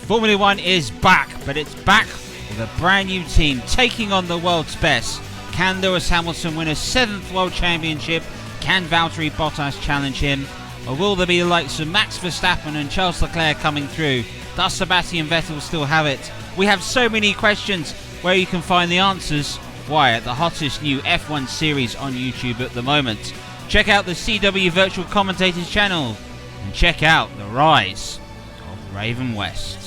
Formula 1 is back, but it's back with a brand new team taking on the world's best. Can Lewis Hamilton win a 7th World Championship? Can Valtteri Bottas challenge him? Or will there be the likes of Max Verstappen and Charles Leclerc coming through? Does Sebastian Vettel still have it? We have so many questions. Where you can find the answers? Why, at the hottest new F1 series on YouTube at the moment. Check out the CW Virtual Commentators channel and check out the rise of Raven West.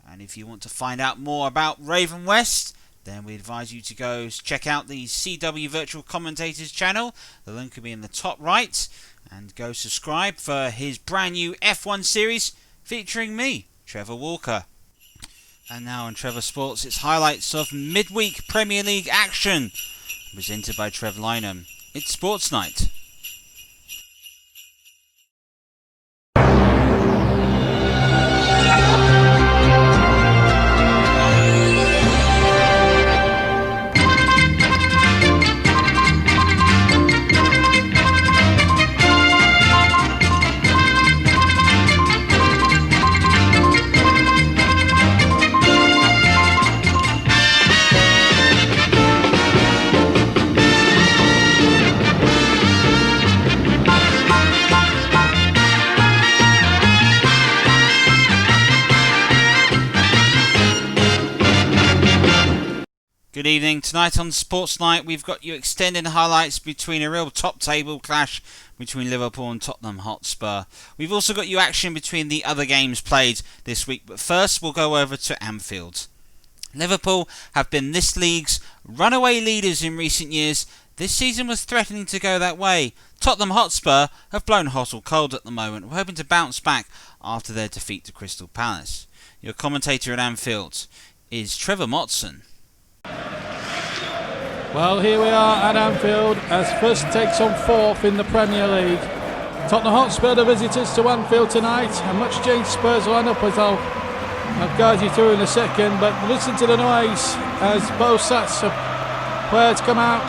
And if you want to find out more about Raven West, then we advise you to go check out the CW Virtual Commentators channel. The link will be in the top right. And go subscribe for his brand new F1 series featuring me, Trevor Walker. And now on Trevor Sports, it's highlights of midweek Premier League action. Presented by Trev Lynham. It's Sports Night. Good evening. Tonight on Sports Night, we've got you extending highlights between a real top table clash between Liverpool and Tottenham Hotspur. We've also got you action between the other games played this week, but first we'll go over to Anfield. Liverpool have been this league's runaway leaders in recent years. This season was threatening to go that way. Tottenham Hotspur have blown hot or cold at the moment. We're hoping to bounce back after their defeat to Crystal Palace. Your commentator at Anfield is Trevor Motson. Well, here we are at Anfield as first takes on fourth in the Premier League. Tottenham Hotspur, the visitors to Anfield tonight. A much changed Spurs lineup as I'll guide you through in a second. But listen to the noise as both sets of players come out.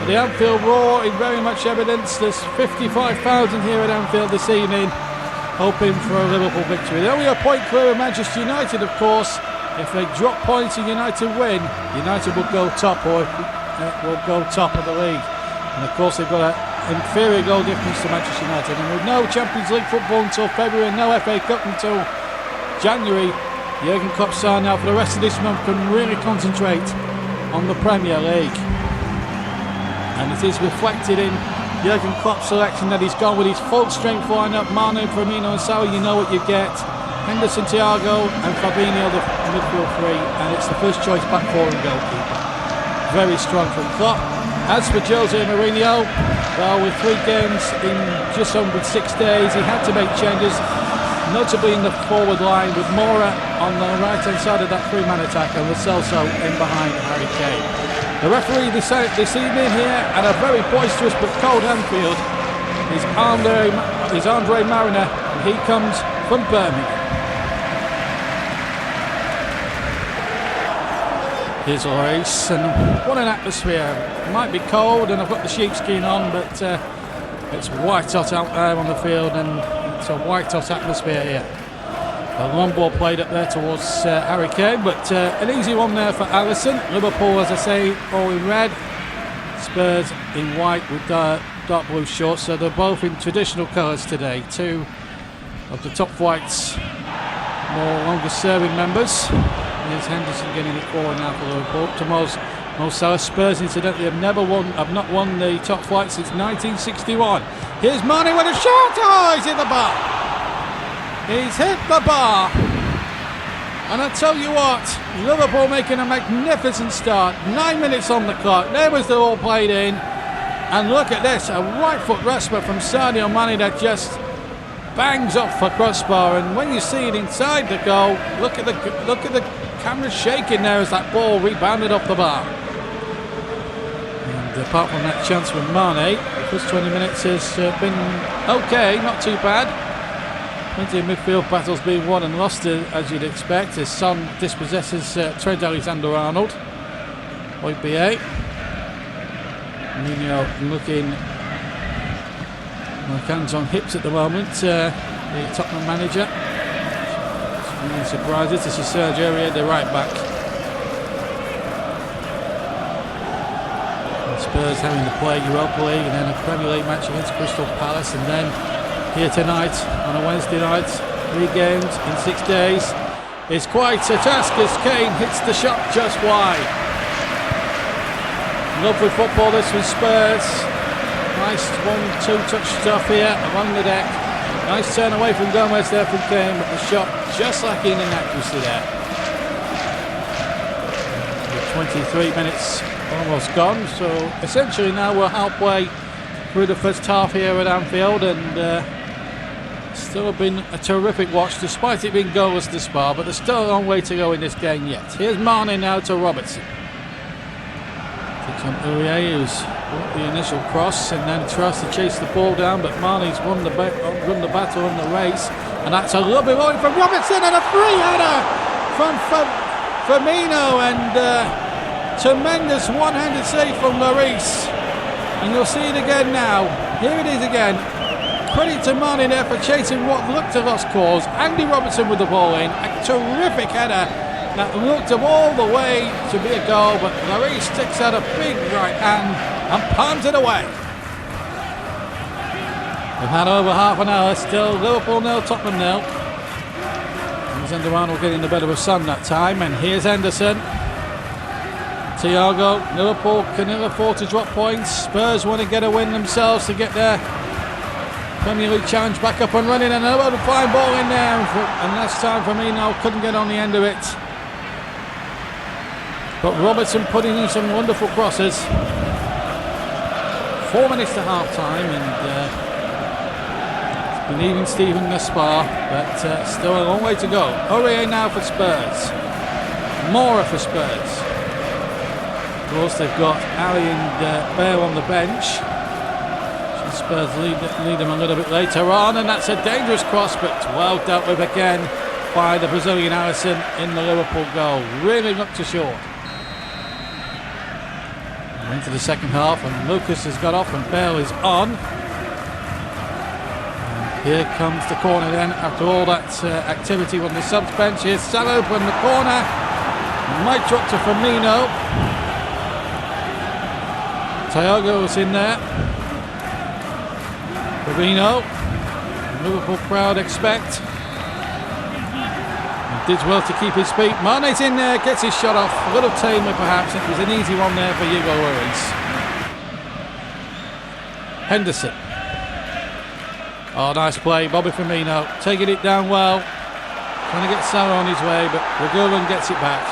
The Anfield roar is very much evidence. There's 55,000 here at Anfield this evening, hoping for a Liverpool victory. They're only a point clear of Manchester United, of course. If they drop points and United win, United will go top, or will go top of the league. And of course they've got an inferior goal difference to Manchester United. And with no Champions League football until February and no FA Cup until January, Jurgen Klopp now for the rest of this month can really concentrate on the Premier League. And it is reflected in Jurgen Klopp's selection that he's gone with his full strength lineup. Mane, Firmino and Salah, you know what you get. Henderson, Thiago and Fabinho, the midfield three, and it's the first choice back four and goalkeeper. Very strong from Klopp. As for Jose Mourinho, well, with 3 games in just under 6 days, he had to make changes, notably in the forward line with Moura on the right-hand side of that 3-man attack and Lo Celso in behind Harry Kane. The referee this evening here at a very boisterous but cold Anfield is Andre Mariner, and he comes from Birmingham. Here's a race, and what an atmosphere. It might be cold and I've got the sheepskin on, but it's white hot out there on the field, and it's a white hot atmosphere here. A long ball played up there towards Harry Kane, but an easy one there for Alisson. Liverpool, as I say, all in red, Spurs in white with dark blue shorts, so they're both in traditional colours today. 2 of the top flight's more longer serving members. Here's Henderson getting it forward now for Liverpool. To Mo Salah. Spurs, incidentally, have not won the top flight since 1961. Here's Mane with a shot. Oh, he's hit the bar. He's hit the bar. And I tell you what, Liverpool making a magnificent start. 9 minutes on the clock. There was the all played in. And look at this, a right foot rasper from Sadio Mane that just bangs off for crossbar. And when you see it inside the goal, look at the camera shaking there as that ball rebounded off the bar. And apart from that chance with Mane, the first 20 minutes has been okay, not too bad. Plenty of midfield battles being won and lost, as you'd expect, as Son dispossesses Trent Alexander-Arnold. Højbjerg. Nuno looking Hands on hips at the moment, the Tottenham manager. Any surprises? This is Sergio Aurier, the right back. And Spurs having to play Europa League and then a Premier League match against Crystal Palace, and then here tonight on a Wednesday night, 3 games in 6 days. It's quite a task as Kane hits the shot just wide. Lovely football this with Spurs. Nice 1-2 touch stuff here along the deck. Nice turn away from Gomez there from Kane, but the shot just lacking in accuracy there. With 23 minutes almost gone, so essentially now we're halfway through the first half here at Anfield, and still been a terrific watch despite it being goalless this far, but there's still a long way to go in this game yet. Here's Mane now to Robertson. Takes on Aurier, who's got the initial cross and then tries to chase the ball down, but Mane's won the battle in the race, and that's a lovely volley from Robertson and a free header from Firmino, and tremendous one-handed save from Lloris, and you'll see it again now. Here it is again. Credit to Mane there for chasing what looked a lost cause. Andy Robertson with the ball in, a terrific header that looked all the way to be a goal, but Lloris sticks out a big right hand and palms it away. We've had over half an hour still. Liverpool 0, Tottenham 0. Alexander-Arnold getting the better of Son that time, and here's Henderson. Thiago. Liverpool can ill afford to drop points. Spurs want to get a win themselves to get their Premier League challenge back up and running, and another fine ball in there, and last time Firmino couldn't get on the end of it. But Robertson putting in some wonderful crosses. 4 minutes to half time, and it's been even Steven thus far, but still a long way to go. Aurier now for Spurs. Mora for Spurs. Of course, they've got Ali and Bale on the bench. Spurs lead them a little bit later on, and that's a dangerous cross, but well dealt with again by the Brazilian Alisson in the Liverpool goal. Really looked too short. Into the second half, and Lucas has got off and Bale is on. And here comes the corner then after all that activity on the subs bench. Here's Salah from the corner. Might drop to Firmino. Thiago's in there. Firmino, Liverpool crowd expect. Did well to keep his feet. Mane's in there, gets his shot off. A little tamer perhaps. It was an easy one there for Hugo Lloris. Henderson. Oh, nice play. Bobby Firmino taking it down well. Trying to get Salah on his way, but Reguilon gets it back.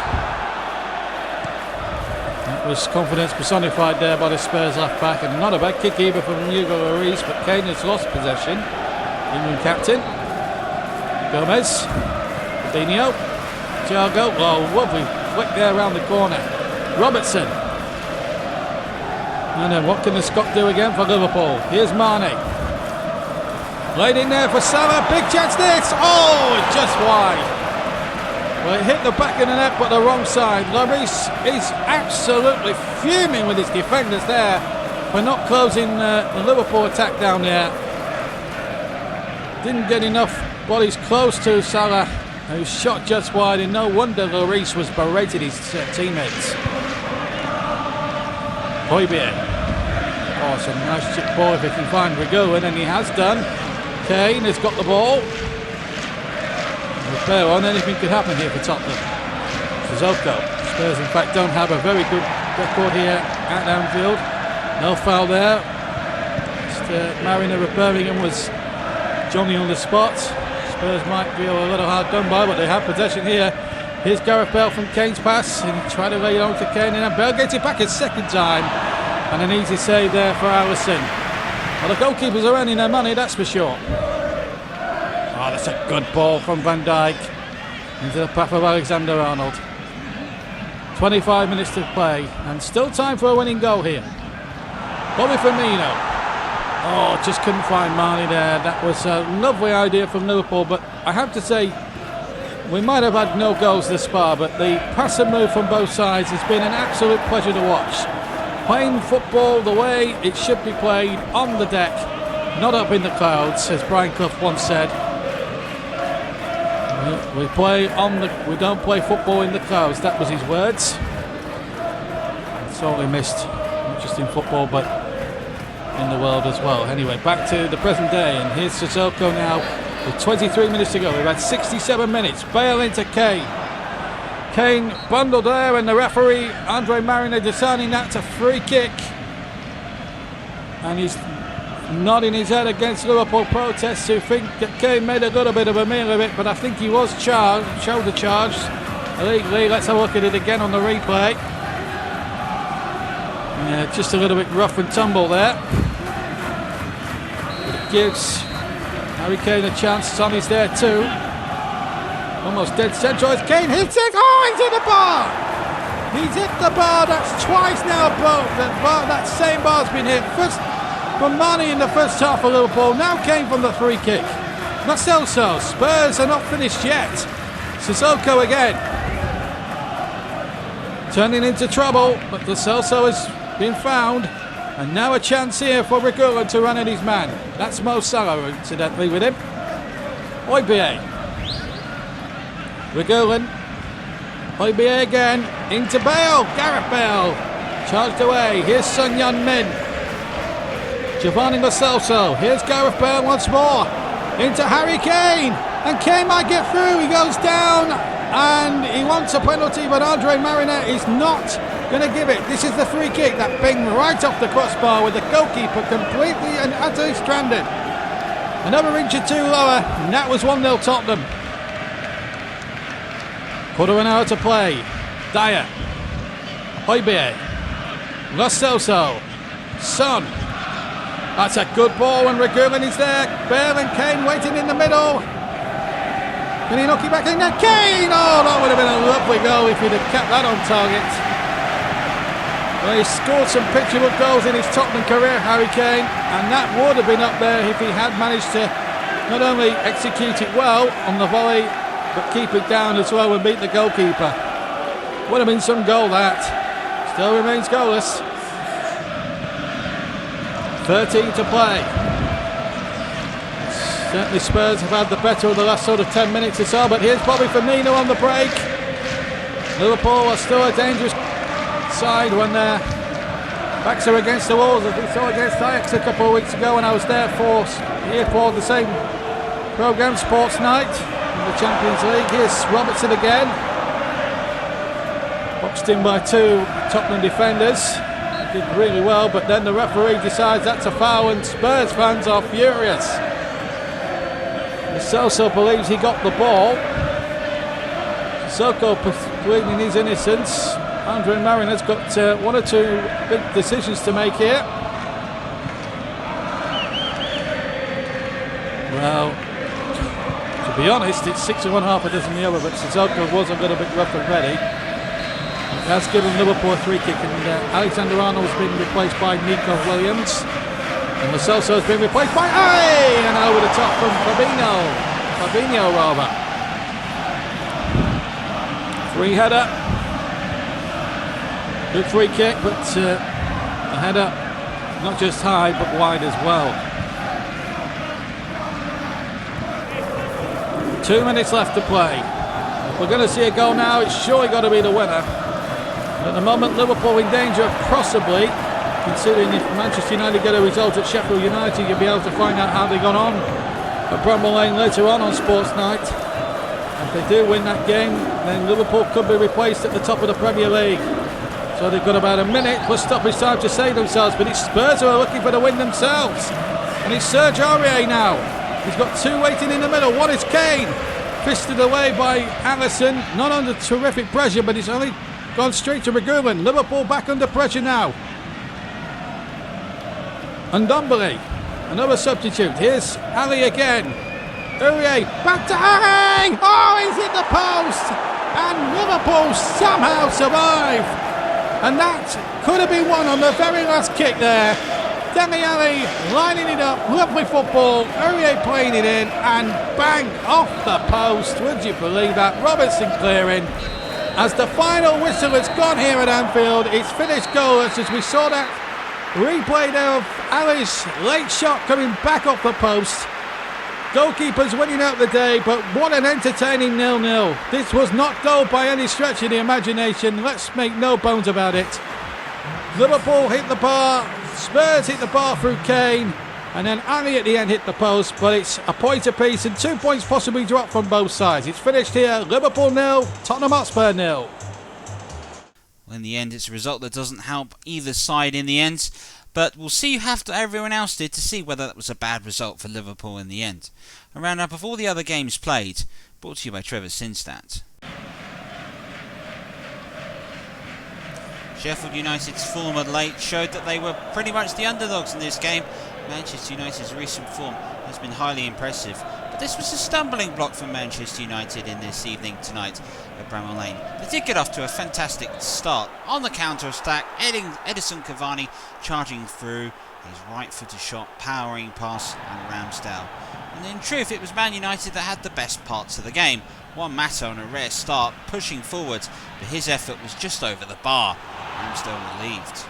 That was confidence personified there by the Spurs left back, and not a bad kick either from Hugo Lloris, but Kane has lost possession. England captain. Gomez. Coutinho. Thiago. Oh, lovely flick there around the corner. Robertson. And then what can the Scot do again for Liverpool? Here's Mane. Laid in there for Salah. Big chance this. Oh, just wide. Well, it hit the back of the net, but the wrong side. Lloris is absolutely fuming with his defenders there for not closing the Liverpool attack down there. Didn't get enough bodies close to Salah, who shot just wide, and no wonder Lloris was berated his teammates. Hojbjerg. Oh, some nice chip ball if he can find Reguilon, and he has done. Kane has got the ball. Repair on, anything could happen here for Tottenham. Sissoko. Spurs in fact don't have a very good record here at Anfield. No foul there. Mariner of Birmingham was Johnny on the spot. Spurs might feel a little hard done by, but they have possession here. Here's Gareth Bale from Kane's pass, and he tried to lay it on to Kane, and then Bale gets it back a second time, and an easy save there for Alisson. Well, the goalkeepers are earning their money, that's for sure. Oh, that's a good ball from Van Dijk into the path of Alexander-Arnold. 25 minutes to play, and still time for a winning goal here. Bobby Firmino. Oh, just couldn't find Mane there. That was a lovely idea from Liverpool, but I have to say, we might have had no goals this far, but the pass and move from both sides has been an absolute pleasure to watch. Playing football the way it should be played on the deck, not up in the clouds, as Brian Clough once said. We don't play football in the clouds. That was his words. Sorely missed, not just in football, but in the world as well. Anyway, back to the present day, and here's Sissoko now with 23 minutes to go. We've had 67 minutes. Bale into Kane. Kane bundled there, and the referee, Andre Mariner, deciding that's a free kick. And he's nodding his head against Liverpool protests who think that Kane made a little bit of a meal of it, but I think he was shoulder charged illegally. Let's have a look at it again on the replay. Yeah, just a little bit rough and tumble there. But it gives Harry Kane a chance. Sonny's there too. Almost dead central as Kane hits it. Oh, he's hit the bar! He's hit the bar. That's twice now, bro. That same bar's been hit. First from Mane in the first half of Liverpool. Now Kane from the free kick. Not so. Spurs are not finished yet. Sissoko again. Turning into trouble, but Lo Celso has been found. And now a chance here for Reguilon to run at his man. That's Mo Salah, incidentally, with him. Højbjerg. Reguilon. Højbjerg again. Into Bale. Gareth Bale. Charged away. Here's Son Heung-min. Giovanni Lo Celso. Here's Gareth Bale once more. Into Harry Kane. And Kane might get through. He goes down. And he wants a penalty, but Andre Mariner is not going to give it. This is the free kick that pinged right off the crossbar with the goalkeeper completely and utterly stranded. Another inch or two lower, and that was 1-0 Tottenham. Quarter of an hour to play. Dyer. Højbjerg. Lo Celso. Son. That's a good ball when Reguilon is there. Bale and Kane waiting in the middle. Can he knock it back in there? Kane! Oh, that would have been a lovely goal if he'd have kept that on target. Well, he scored some picturesque goals in his Tottenham career, Harry Kane, and that would have been up there if he had managed to not only execute it well on the volley, but keep it down as well and beat the goalkeeper. Would have been some goal, that. Still remains goalless. 13 to play. Certainly Spurs have had the better of the last sort of 10 minutes or so, but here's Bobby Firmino on the break. Liverpool are still a dangerous side when their backs are against the walls, as we saw against Ajax a couple of weeks ago when I was there here for the same programme, Sportsnight, in the Champions League. Here's Robertson again. Boxed in by two Tottenham defenders. Did really well, but then the referee decides that's a foul and Spurs fans are furious. Celso believes he got the ball. Sissoko pleading his innocence. Andre Mariner's got one or two big decisions to make here. Well, to be honest, it's 6 of one, half a dozen the other, but Sissoko was a little bit rough and ready. It has given Liverpool a free kick, and Alexander-Arnold has been replaced by Nico Williams. And Lo Celso has been replaced by and over the top from Fabinho rather. Free header. Good free kick, but the header not just high but wide as well. 2 minutes left to play. If we're going to see a goal now, it's surely got to be the winner. At the moment, Liverpool in danger of possibly, considering if Manchester United get a result at Sheffield United, you'll be able to find out how they got on at Bramall Lane later on Sportsnight. If they do win that game, then Liverpool could be replaced at the top of the Premier League. So they've got about a minute plus stoppage time to save themselves, but it's Spurs who are looking for the win themselves. And it's Serge Aurier now. He's got two waiting in the middle. One is Kane, fisted away by Alisson, not under terrific pressure, but he's only gone straight to Reguilon. Liverpool back under pressure now. And Ndombele, another substitute. Here's Ali again. Aurier, back to Ali! Oh, he's hit the post! And Liverpool somehow survive. And that could have been won on the very last kick there. Dele Alli lining it up, lovely football. Aurier playing it in, and bang, off the post. Would you believe that? Robertson clearing. As the final whistle has gone here at Anfield, it's finished goalless, as we saw that replay there of Ali's late shot coming back off the post. Goalkeepers winning out the day, but what an entertaining 0-0. This was not dull by any stretch of the imagination. Let's make no bones about it. Liverpool hit the bar, Spurs hit the bar through Kane, and then Ali at the end hit the post, but it's a point apiece and 2 points possibly dropped from both sides. It's finished here, Liverpool 0, Tottenham Hotspur 0. Well, in the end, it's a result that doesn't help either side in the end, but we'll see how everyone else did to see whether that was a bad result for Liverpool in the end. A roundup of all the other games played, brought to you by Trevor Sinstat. Sheffield United's form of late showed that they were pretty much the underdogs in this game. Manchester United's recent form has been highly impressive, but this was a stumbling block for Manchester United in this evening tonight at Bramall Lane. They did get off to a fantastic start on the counter-attack, Edison Cavani charging through his right-footed shot, powering past Ramsdale. And in truth, it was Man United that had the best parts of the game. Juan Mata on a rare start, pushing forward, but his effort was just over the bar. Ramsdale relieved.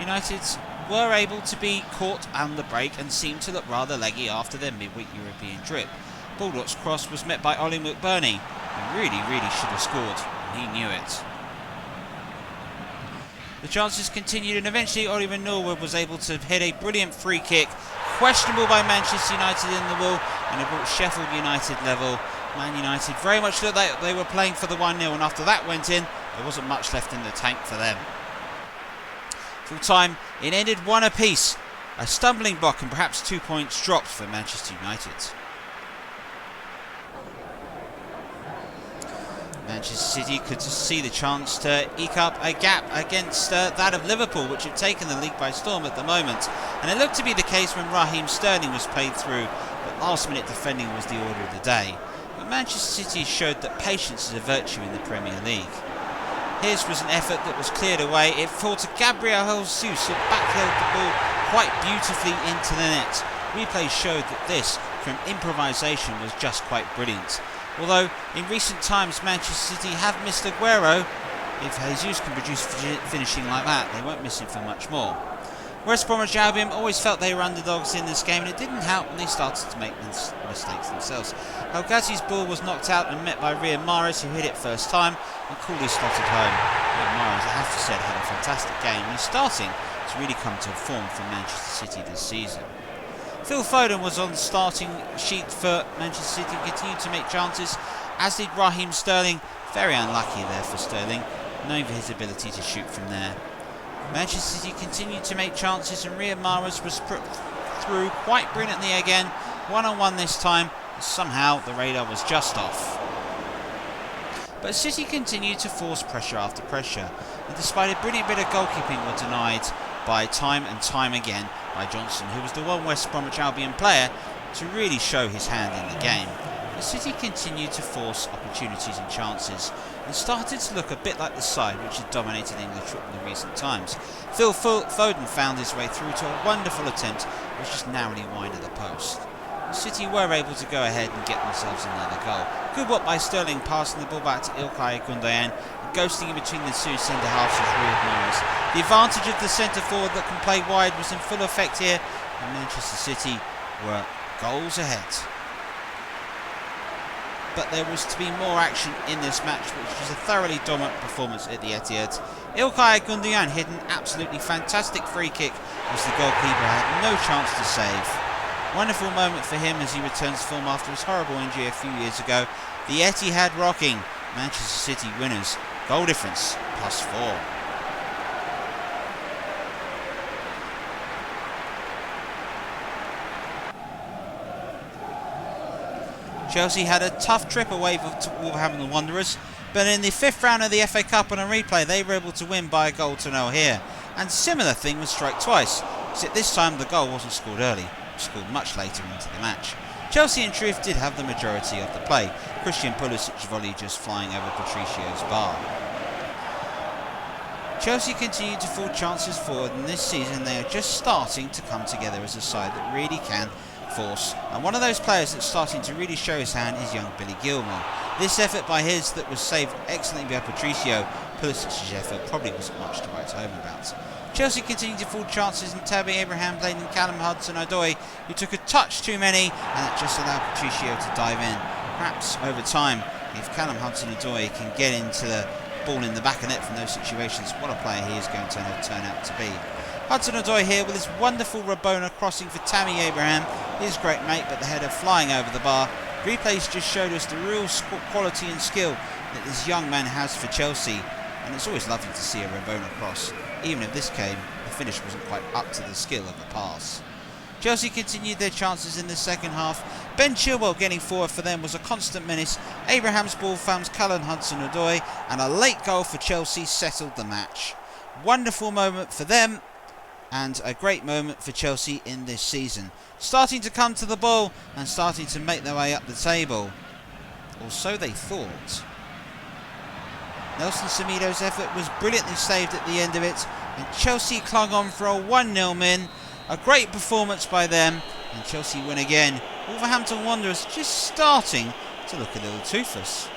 United were able to be caught on the break and seemed to look rather leggy after their midweek European trip. Baldock's cross was met by Ollie McBurney, who really should have scored, and he knew it. The chances continued, and eventually Oliver Norwood was able to hit a brilliant free kick, questionable by Manchester United in the wall, and it brought Sheffield United level. Man United very much looked like they were playing for the 1-0, and after that went in, there wasn't much left in the tank for them. Full time, it ended 1 apiece. A stumbling block and perhaps 2 points dropped for Manchester United. Manchester City could see the chance to eke up a gap against that of Liverpool, which had taken the league by storm at the moment. And it looked to be the case when Raheem Sterling was played through, but last-minute defending was the order of the day. But Manchester City showed that patience is a virtue in the Premier League. His was an effort that was cleared away. It fell to Gabriel Jesus, who backheld the ball quite beautifully into the net. Replay showed that this, from improvisation, was just quite brilliant. Although, in recent times, Manchester City have missed Aguero. If Jesus can produce finishing like that, they won't miss him for much more. West Bromwich Albion always felt they were underdogs in this game, and it didn't help when they started to make mistakes themselves. El Ghazi's ball was knocked out and met by Riyad Mahrez, who hit it first time and coolly slotted home. Riyad Mahrez, I have to say, had a fantastic game, and he's starting to really come to form for Manchester City this season. Phil Foden was on the starting sheet for Manchester City and continued to make chances, as did Raheem Sterling. Very unlucky there for Sterling, known for his ability to shoot from there. Manchester City continued to make chances, and Riyad Mahrez was put through quite brilliantly again, one-on-one this time, but somehow the radar was just off. But City continued to force pressure after pressure, and despite a brilliant bit of goalkeeping, were denied by time and time again by Johnson, who was the one West Bromwich Albion player to really show his hand in the game. The City continued to force opportunities and chances and started to look a bit like the side which had dominated English football in recent times. Phil Foden found his way through to a wonderful attempt which just narrowly wide of the post. The City were able to go ahead and get themselves another goal. Good work by Sterling, passing the ball back to İlkay Gündoğan, ghosting in between the two centre-halves with Riyad Mahrez. The advantage of the centre-forward that can play wide was in full effect here, and Manchester City were goals ahead. But there was to be more action in this match, which was a thoroughly dominant performance at the Etihad. İlkay Gündoğan hit an absolutely fantastic free kick, which the goalkeeper had no chance to save. Wonderful moment for him as he returns to form after his horrible injury a few years ago. The Etihad rocking. Manchester City winners. Goal difference +4. Chelsea had a tough trip away to Wolverhampton Wanderers, but in the 5th round of the FA Cup on a replay they were able to win by a goal to 0 here. And similar thing was struck twice, except this time the goal wasn't scored early, it was scored much later into the match. Chelsea in truth did have the majority of the play, Christian Pulisic's volley just flying over Patricio's bar. Chelsea continued to fall chances forward, and this season they are just starting to come together as a side that really can force, and one of those players that's starting to really show his hand is young Billy Gilmour. This effort by his that was saved excellently by Patricio, Pulisic's effort probably wasn't much to write home about. Chelsea continued to fall chances, and Tammy Abraham played in Callum Hudson-Odoi, who took a touch too many, and that just allowed Patricio to dive in. Perhaps over time, if Callum Hudson-Odoi can get into the ball in the back of net from those situations, what a player he is going to turn out to be. Hudson-Odoi here with his wonderful Rabona crossing for Tammy Abraham, his great mate, but the header flying over the bar. Replays just showed us the real quality and skill that this young man has for Chelsea, and it's always lovely to see a Rabona cross, even if this came, the finish wasn't quite up to the skill of the pass. Chelsea continued their chances in the second half. Ben Chilwell getting forward for them was a constant menace. Abraham's ball found Callum Hudson-Odoi, and a late goal for Chelsea settled the match. Wonderful moment for them, and a great moment for Chelsea in this season. Starting to come to the ball and starting to make their way up the table. Or so they thought. Nelson Semedo's effort was brilliantly saved at the end of it, and Chelsea clung on for a 1-0 win. A great performance by them, and Chelsea win again. Wolverhampton Wanderers just starting to look a little toothless.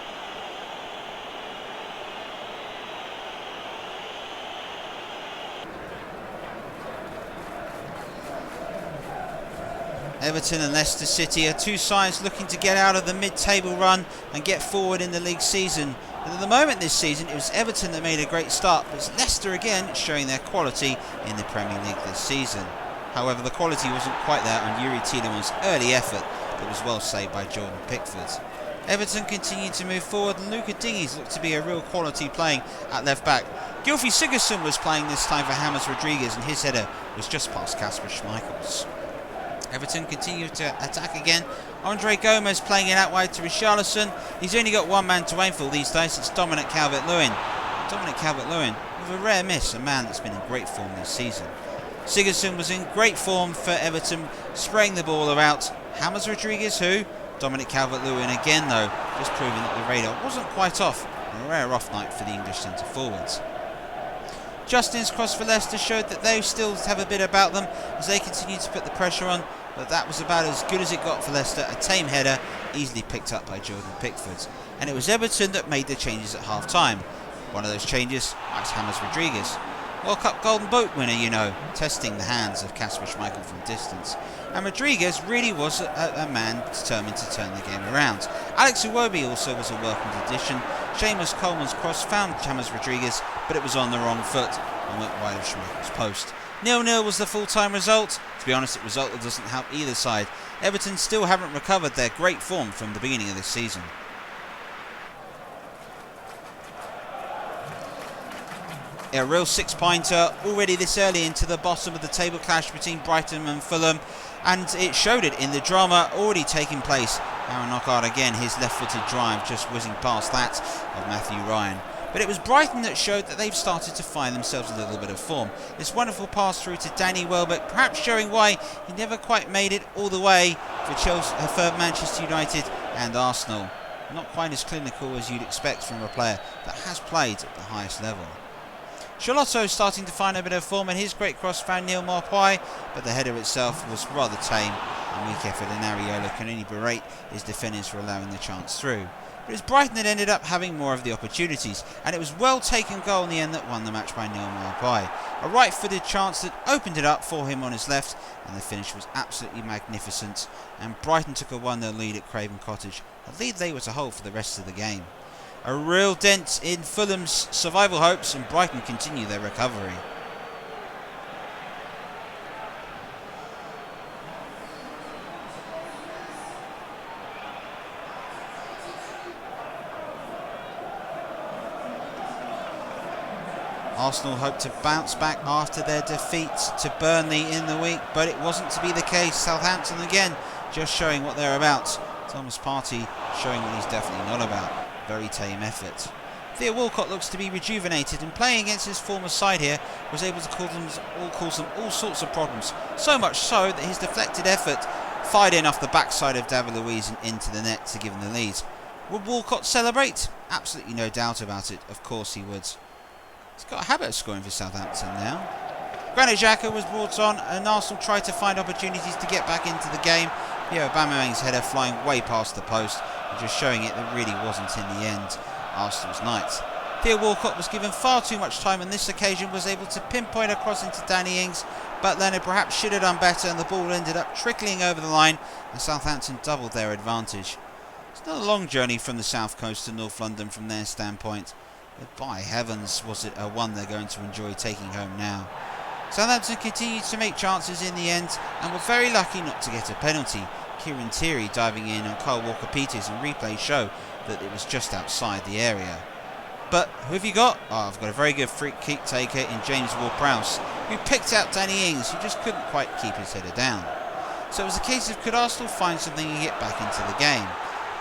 Everton and Leicester City are two sides looking to get out of the mid-table run and get forward in the league season. And at the moment this season, it was Everton that made a great start, but it's Leicester again showing their quality in the Premier League this season. However, the quality wasn't quite there on Yuri Tielemans' early effort, but was well saved by Jordan Pickford. Everton continued to move forward, and Luca Digges looked to be a real quality playing at left back. Gylfi Sigurdsson was playing this time for James Rodriguez, and his header was just past Kasper Schmeichel's. Everton continued to attack again. Andre Gomez playing it out wide to Richarlison. He's only got one man to aim for these days. It's Dominic Calvert-Lewin. Dominic Calvert-Lewin, with a rare miss, a man that's been in great form this season. Sigurdsson was in great form for Everton, spraying the ball about. James Rodriguez who? Dominic Calvert-Lewin again though, just proving that the radar wasn't quite off. A rare off night for the English centre forwards. Justin's cross for Leicester showed that they still have a bit about them as they continue to put the pressure on, but that was about as good as it got for Leicester. A tame header, easily picked up by Jordan Pickford. And it was Everton that made the changes at half-time. One of those changes, that's James Rodriguez. World Cup Golden Boot winner, you know, testing the hands of Kasper Schmeichel from distance. And Rodriguez really was a man determined to turn the game around. Alex Iwobi also was a welcomed addition. Seamus Coleman's cross found James Rodriguez, but it was on the wrong foot and went wide of Schmeichel's post. 0-0 was the full-time result. To be honest, a result that doesn't help either side. Everton still haven't recovered their great form from the beginning of this season. A real six-pointer already this early into the bottom of the table clash between Brighton and Fulham, and it showed it in the drama already taking place. Aaron Knockaert again, his left-footed drive just whizzing past that of Matthew Ryan. But it was Brighton that showed that they've started to find themselves a little bit of form. This wonderful pass through to Danny Welbeck, perhaps showing why he never quite made it all the way for for Manchester United and Arsenal. Not quite as clinical as you'd expect from a player that has played at the highest level. Charlotto starting to find a bit of form, and his great cross found Neil Maupay, but the header itself was rather tame and weak effort, and Areola can only berate his defenders for allowing the chance through. But it was Brighton that ended up having more of the opportunities, and it was well taken goal in the end that won the match by Neil Maupay. A right-footed chance that opened it up for him on his left, and the finish was absolutely magnificent, and Brighton took a 1-0 lead at Craven Cottage, a lead they were to hold for the rest of the game. A real dent in Fulham's survival hopes, and Brighton continue their recovery. Arsenal hoped to bounce back after their defeat to Burnley in the week, but it wasn't to be the case. Southampton again just showing what they're about. Thomas Partey showing what he's definitely not about. Very tame effort. Theo Walcott looks to be rejuvenated, and playing against his former side here was able to cause them all sorts of problems. So much so that his deflected effort fired in off the backside of David Luiz and into the net to give him the lead. Would Walcott celebrate? Absolutely no doubt about it. Of course he would. He's got a habit of scoring for Southampton now. Granit Xhaka was brought on, and Arsenal tried to find opportunities to get back into the game. Pierre Aubameyang's header flying way past the post, and just showing it that really wasn't in the end Arsenal's night. Theo Walcott was given far too much time on this occasion, was able to pinpoint a cross into Danny Ings, but Leonard perhaps should have done better, and the ball ended up trickling over the line, and Southampton doubled their advantage. It's not a long journey from the south coast to North London from their standpoint, but by heavens was it a one they're going to enjoy taking home now. Southampton continued to make chances in the end and were very lucky not to get a penalty. Kieran Tierney diving in on Kyle Walker-Peters, and replays show that it was just outside the area. But who have you got? Oh, I've got a very good free kick taker in James Ward-Prowse, who picked out Danny Ings, who just couldn't quite keep his header down. So it was a case of, could Arsenal find something and get back into the game?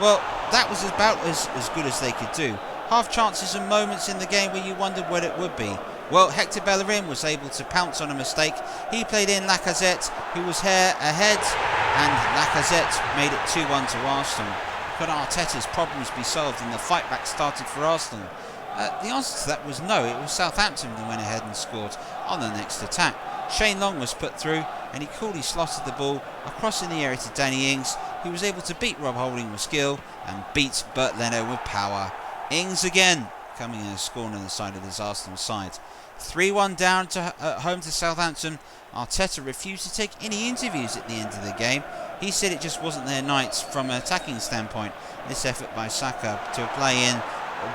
Well, that was about as good as they could do. Half chances and moments in the game where you wondered what it would be. Well, Hector Bellerin was able to pounce on a mistake. He played in Lacazette, who was ahead, and Lacazette made it 2-1 to Arsenal. Could Arteta's problems be solved and the fight back started for Arsenal? The answer to that was no. It was Southampton who went ahead and scored on the next attack. Shane Long was put through, and he coolly slotted the ball across in the area to Danny Ings, who was able to beat Rob Holding with skill and beat Bert Leno with power. Ings again coming in a score on the side of this Arsenal side. 3-1 down at home to Southampton. Arteta refused to take any interviews at the end of the game. He said it just wasn't their night from an attacking standpoint. This effort by Saka to play in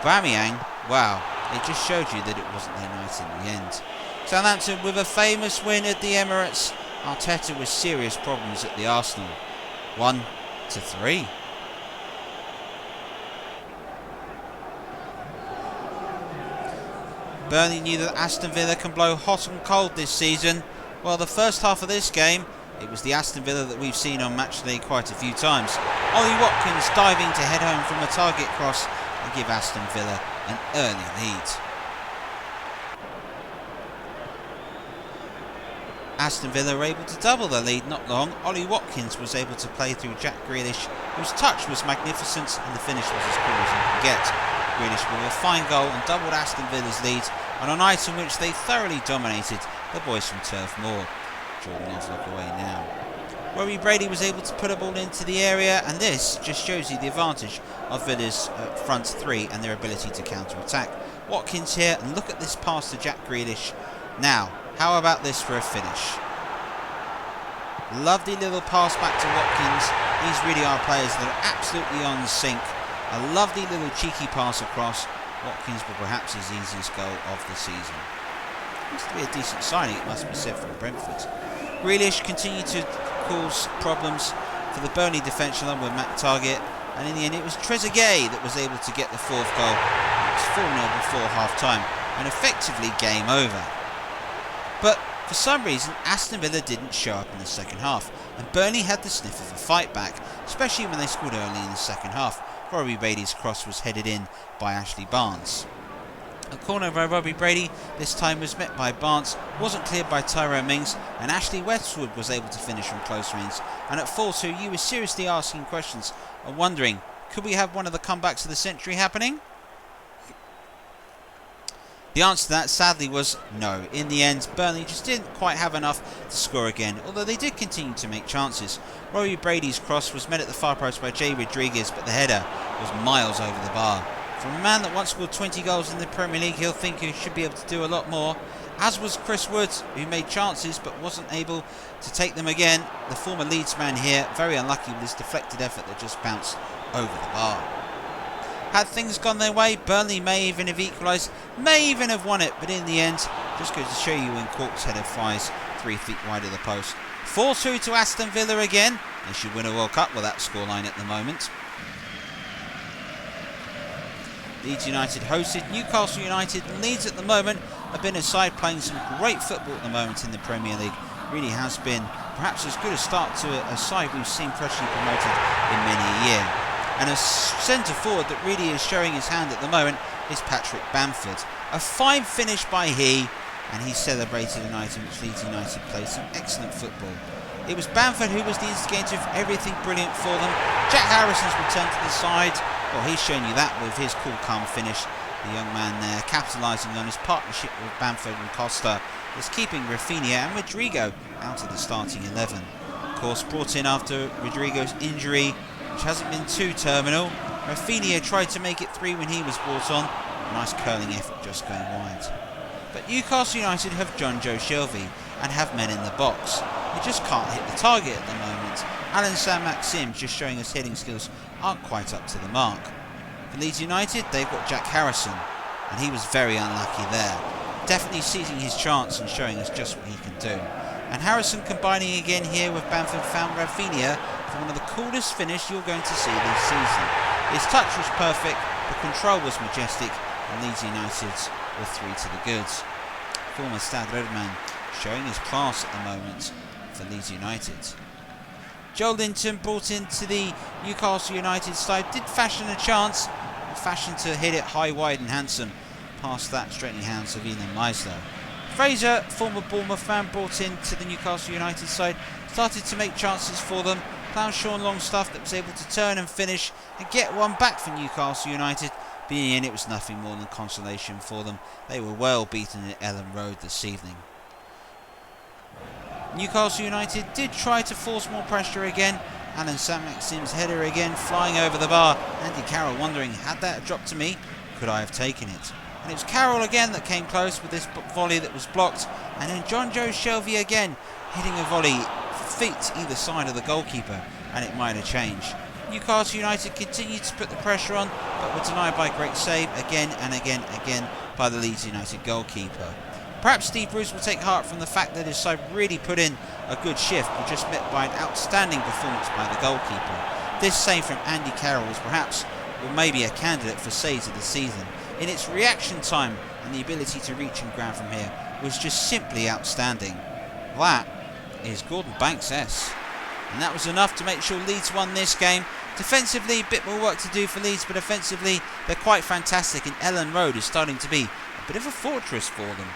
Aubameyang, wow, it just showed you that it wasn't their night in the end. Southampton with a famous win at the Emirates. Arteta with serious problems at the Arsenal. 1-3. Burnley knew that Aston Villa can blow hot and cold this season. Well, the first half of this game, it was the Aston Villa that we've seen on Matchday quite a few times. Ollie Watkins diving to head home from a target cross and give Aston Villa an early lead. Aston Villa were able to double their lead not long. Ollie Watkins was able to play through Jack Grealish, whose touch was magnificent and the finish was as cool as you can get. Grealish with a fine goal and doubled Aston Villa's lead on a night in which they thoroughly dominated the boys from Turf Moor. Jordan Oslock away now. Robbie Brady was able to put a ball into the area, and this just shows you the advantage of Villa's front three and their ability to counter-attack. Watkins here, and look at this pass to Jack Grealish. Now, how about this for a finish? Lovely little pass back to Watkins. These really are players that are absolutely on sync. A lovely little cheeky pass across. Watkins with perhaps his easiest goal of the season. Looks to be a decent signing, it must be said, from Brentford. Grealish continued to cause problems for the Burnley defence along with Matt Targett, and in the end it was Trezeguet that was able to get the fourth goal. It was 4-0 before half-time and effectively game over. But for some reason Aston Villa didn't show up in the second half, and Burnley had the sniff of a fight back, especially when they scored early in the second half. Robbie Brady's cross was headed in by Ashley Barnes. A corner by Robbie Brady this time was met by Barnes, wasn't cleared by Tyrone Mings, and Ashley Westwood was able to finish from close range. And at 4-2 you were seriously asking questions and wondering, could we have one of the comebacks of the century happening? The answer to that sadly was no. In the end, Burnley just didn't quite have enough to score again, although they did continue to make chances. Robbie Brady's cross was met at the far post by Jay Rodriguez, but the header was miles over the bar. From a man that once scored 20 goals in the Premier League, he'll think he should be able to do a lot more, as was Chris Woods, who made chances but wasn't able to take them again. The former Leeds man here, very unlucky with his deflected effort that just bounced over the bar. Had things gone their way, Burnley may even have equalised, may even have won it, but in the end, just goes to show you when Cork's header flies 3 feet wide of the post. 4-2 to Aston Villa again. They should win a World Cup with that scoreline at the moment. Leeds United hosted Newcastle United, and Leeds at the moment have been a side playing some great football at the moment in the Premier League. Really has been perhaps as good a start to a side we've seen freshly promoted in many a year. And a centre forward that really is showing his hand at the moment is Patrick Bamford. A fine finish by he, and he celebrated a night in which Leeds United played some excellent football. It was Bamford who was the instigator of everything brilliant for them. Jack Harrison's return to the side, well, he's shown you that with his cool, calm finish. The young man there capitalising on his partnership with Bamford and Costa is keeping Rafinha and Rodrigo out of the starting 11. Of course, brought in after Rodrigo's injury, which hasn't been too terminal. Rafinha tried to make it 3 when he was brought on, Nice curling effort just going wide. But Newcastle United have John Joe Shelvey and have men in the box. They just can't hit the target at the moment. Alan Saint-Maxime just showing us heading skills aren't quite up to the mark. For Leeds United, they've got Jack Harrison, and he was very unlucky there. Definitely seizing his chance and showing us just what he can do. And Harrison combining again here with Bamford found Rafinha for one of the coolest finishes you're going to see this season. His touch was perfect, the control was majestic, and Leeds United were 3 to the goods. Former Stade Roadman showing his class at the moment for Leeds United. Joe Linton brought into the Newcastle United side, did fashion a chance, fashioned to hit it high, wide and handsome, past that straightening hands of Ian Meisler. Fraser, former Bournemouth fan, brought into the Newcastle United side, started to make chances for them, found Sean Longstaff that was able to turn and finish and get one back for Newcastle United. Being in, it was nothing more than consolation for them. They were well beaten at Ellen Road this evening. Newcastle United did try to force more pressure again. Alan Saint-Maxime's header again flying over the bar. Andy Carroll wondering, had that dropped to me, could I have taken it? And it was Carroll again that came close with this volley that was blocked. And then John Joe Shelvey again hitting a volley feet either side of the goalkeeper, and it might have changed. Newcastle United continued to put the pressure on, but were denied by a great save again and again by the Leeds United goalkeeper. Perhaps Steve Bruce will take heart from the fact that his side really put in a good shift, but just met by an outstanding performance by the goalkeeper. This save from Andy Carroll is perhaps, or maybe, a candidate for saves of the season. In its reaction time and the ability to reach and grab from here was just simply outstanding. That is Gordon Banks' and that was enough to make sure Leeds won this game. Defensively, a bit more work to do for Leeds, but offensively they're quite fantastic, and Ellen Road is starting to be a bit of a fortress for them.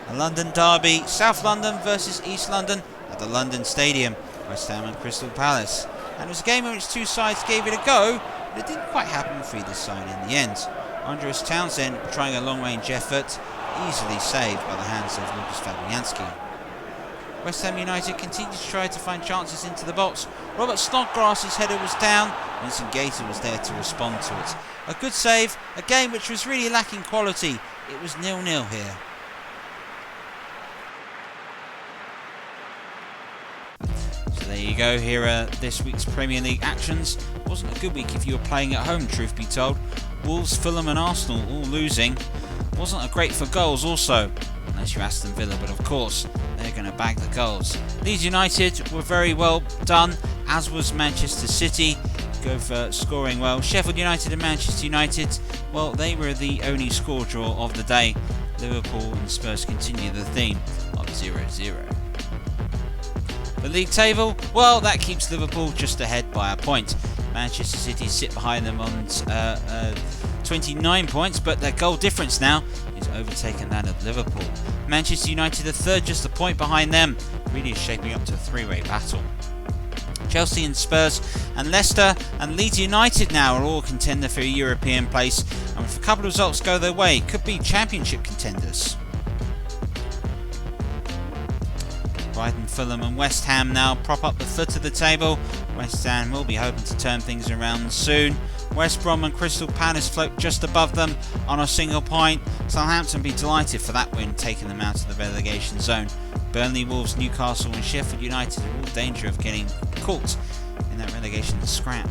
A London derby, South London versus East London at the London Stadium, West Ham and Crystal Palace. And it was a game in which two sides gave it a go, but it didn't quite happen for either side in the end. Andreas Townsend trying a long-range effort, easily saved by the hands of Lucas Fabianski. West Ham United continued to try to find chances into the box. Robert Snodgrass's header was down, Vincent Gator was there to respond to it. A good save, a game which was really lacking quality. It was 0-0 here. So there you go, here are this week's Premier League actions. Wasn't a good week if you were playing at home, truth be told. Wolves, Fulham and Arsenal all losing. Wasn't a great for goals also, unless you're Aston Villa, but of course they're going to bag the goals. Leeds United were very well done, as was Manchester City, go for scoring well. Sheffield United and Manchester United, well, they were the only score draw of the day. Liverpool and Spurs continue the theme of 0-0. The league table, well, that keeps Liverpool just ahead by a point. Manchester City sit behind them on 29 points, but their goal difference now is overtaken that of Liverpool. Manchester United are third, just a point behind them. Really is shaping up to a three-way battle. Chelsea and Spurs and Leicester and Leeds United now are all contender for a European place, and if a couple of results go their way, could be championship contenders. Brighton, Fulham and West Ham now prop up the foot of the table. West Ham will be hoping to turn things around soon. West Brom and Crystal Palace float just above them on a single point. Southampton be delighted for that win, taking them out of the relegation zone. Burnley, Wolves, Newcastle and Sheffield United are all in danger of getting caught in that relegation scrap.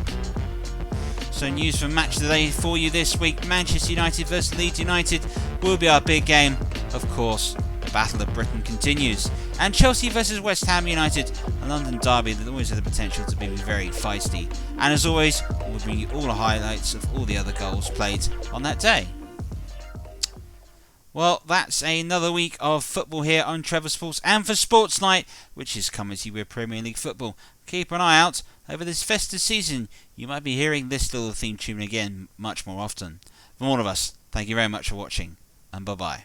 So news from Matchday for you this week. Manchester United versus Leeds United will be our big game, of course. The Battle of Britain continues. And Chelsea versus West Ham United, a London derby that always has the potential to be very feisty. And as always, we'll bring you all the highlights of all the other goals played on that day. Well, that's another week of football here on Trevor Sports and for Sportsnight, which is coming to you with Premier League football. Keep an eye out over this festive season. You might be hearing this little theme tune again much more often. From all of us, thank you very much for watching, and bye-bye.